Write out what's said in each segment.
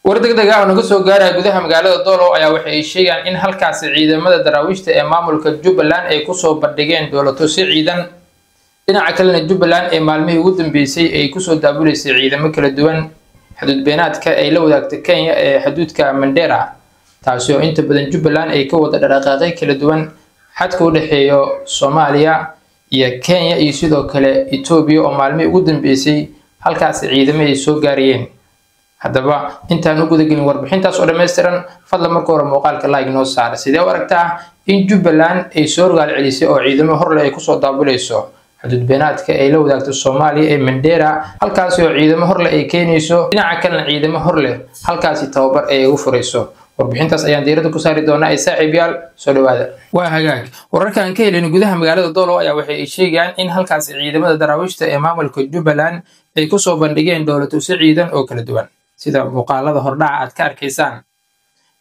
wardegdega oo naga soo gaaray gudaha magaalada Doolow ayaa waxay sheegayaan in halkaas ciidamada daraawiishta ee maamulka Jubbaland ay ku soo bandhigeen dowladda si ciidan dhinaca kalena Jubbaland ee maalmihii ugu dambeysay ay ku soo daabuleysay ciidamo kala duwan xuduud beenaadka ay la wadaagtay Kenya ee xuduudka Mandera taasi oo inta badan Jubbaland ay ka wada dhaqaaqay kala duwan xadka u dhaxeeyo Soomaaliya iyo Kenya iyo sidoo kale Ethiopia oo maalmihii ugu dambeysay halkaas ciidamo ay soo gaariyeen haddaba intaan u gudagelin warbixintaas oo dhameystiran fadlan marka hore muuqaalka like noo saar sidee u aragtaa in Jubbaland ay soo rogaal celisay oo ciidamo hor leh ay ku soo daabuleyso xuduud beenaadka ay la wadaagto Soomaaliya ee Mandera halkaas oo ciidamo hor leh ay keenayso dhinaca kalena ciidamo hor leh halkaas tababar ay ugu fureyso warbixintaas ayaan diiradda ku saari doonaa ay saaxiibayaal soo dhawaada waa hagaag wararkan ka helin gudaha magaalada Doolow ayaa waxay sheegayaan in halkaas ciidamada daraawiishta ee maamulka Jubbaland ay ku soo bandhigeen dowladda si ciidan oo kala duwan sida muuqaalada hordhaca aad ka arkaysaan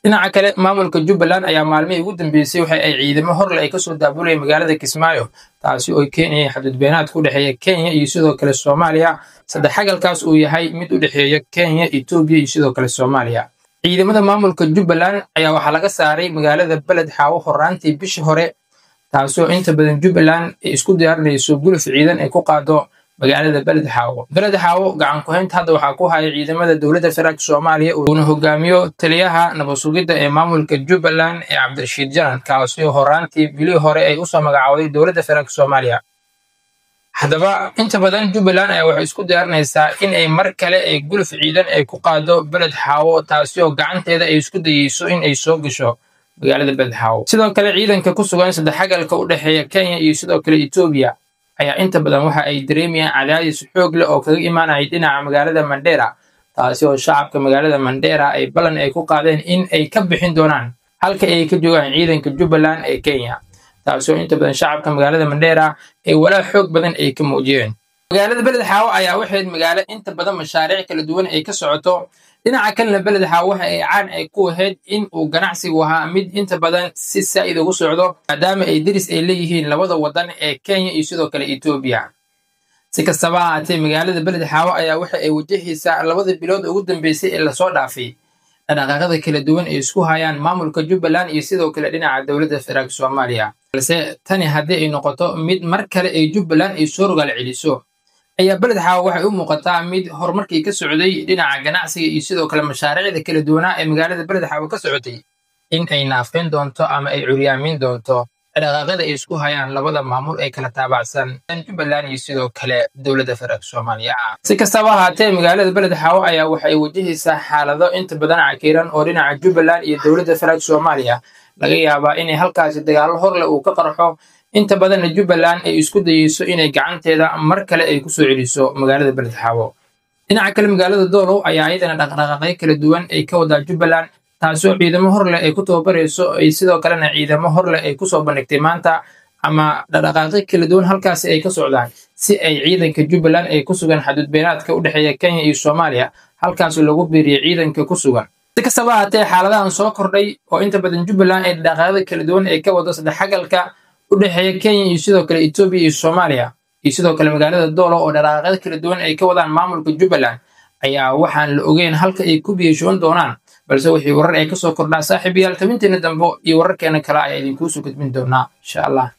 dhinaca kale maamulka Jubbaland ayaa maalmihii ugu dambeysay waxa ay ciidamo hor leh ay ka soo daabulayeen magaalada Kismaayo taasi oo keenayay xuduud beenaad ku dhaxeeya Kenya iyo sidoo kale Soomaaliya saddex xagalkaas uu yahay mid u dhaxeeya Kenya Ethiopia iyo sidoo kale Soomaaliya ciidamada maamulka Jubbaland ayaa waxa laga saaray magaalada Balad Xaawo horaantii bishii hore taasi oo inta badan Jubbaland ay isku diyaarinayso guluf ciidan ay ku qaado magaalada Balad Xaawo gacan ku haynta hadda waxa ku haya ciidamada dawladda federaalka Soomaaliya oo hogaamiyo taliyaha nabad sugidda ee maamulka Jubbaland ee Cabdirashiid Janan kaasi oo horaantii bilii hore ay u soo magacaawaday dawladda federaalka Soomaaliya haddaba inta badan Jubbaland ayaa waxay isku diyaarinaysaa in ay mar kale ay guluf ciidan ay ku qaado Balad Xaawo taasi oo gacanteeda ay isku dayeyso in ay soo gasho magaalada Balad Xaawo sidoo kale ciidanka ku sugan saddex xagalka u dhaxeeya Kenya iyo sidoo kale Ethiopia ayaa inta badan waxa ay dareemayaan cadaadis xoog leh oo kaga imaanaya dhinaca magaalada Mandera taasi oo shacabka magaalada Mandera ay balan ay ku qaadeen in ay ka bixin doonaan halka ay ka joogaan ciidanka Jubbaland ee Kenya taasi oo inta badan shacabka magaalada Mandera ay walaa xoog badan ay ka muujiyeen magaalada Balad Xaawo ayaa waxay magaalo inta badan mashaariic kala duwan ay ka socoto dhinaca kalena Balad Xaawo waxa ay caan ay ku ahayd in uu ganacsigu ahaa mid inta badan si saa'id ugu socdo maadaama ay diris ay leeyihiin labada wadan ee Kenya iyo sidoo kale Ethiopia si kastaba ha ahaatee magaalada Balad Xaawo ayaa waxa ay wajahaysaa labada bilood ugu dambeysay ee la soo dhaafay dhaqaaqada kala duwan ee isku hayaan maamulka Jubbaland iyo sidoo kale dhinaca dawladda federaalka Soomaaliya balse tani haddii ay noqoto mid mar kale ay Jubbaland ay soo rogaal celiso ayaa Balad Xaawo waxay u muuqataa mid horumarkii ka socday dhinaca ganacsiga iyo sidoo kale mashaariicda kala duwanaa ee magaalada Balad Xaawo ka socotay in ay naafeen doonto ama ay curyaamin doonto dhaqaaqada ay isku hayaan labada maamul ee kala taabacsan Jubbaland iyo sidoo kale dawladda federaalka Soomaaliya si kastaba ha ahaatee magaalada Balad Xaawo ayaa waxay wajahaysaa xaalado inta badan cakiran oo dhinaca Jubbaland iyo dawladda federaalka Soomaaliya laga yaabaa inay halkaas dagaal hor leh uu ka qarxo inta badan Jubbaland ay isku dayeyso inay gacanteeda mar kale ay ku soo celiso magaalada Balad Xaawo dhinaca kale magaalada Doolow ayaa ayadana dhaqdhaqaaqyo kala duwan ay ka wada Jubbaland taasoo ciidamo hor leh ay ku tababarayso ay sidoo kalena ciidamo hor leh ay ku soo bandhigtay maanta ama dhaqdhaqaaqyo kala duwan halkaas ay ka socdaan si ay ciidanka Jubbaland ay ku sugan xuduud beenaadka u dhaxeeya Kenya iyo Soomaaliya halkaas lagu biiriyay ciidanka ku sugan si kastaba ha ahaatee xaaladahan soo kordhay oo inta badan Jubbaland ay dhaqdhaqaaqyo kala duwan ay ka wado saddex xagalka u dhaxeeya Kenya iyo sidoo kale Ethiopia iyo Soomaaliya iyo sidoo kale magaalada Doolow oo dhaqdhaqaaqyo kala duwan ay ka wadaan maamulka Jubbaland ayaa waxaan la ogeyn halka ay ku biyeeshoon doonaan balse wixii warar ay ka soo kordhaa saaxiibayaal tabinteena dambe iyo wararkeena kale ayaa idinku soo gudbin doonaa insha Allah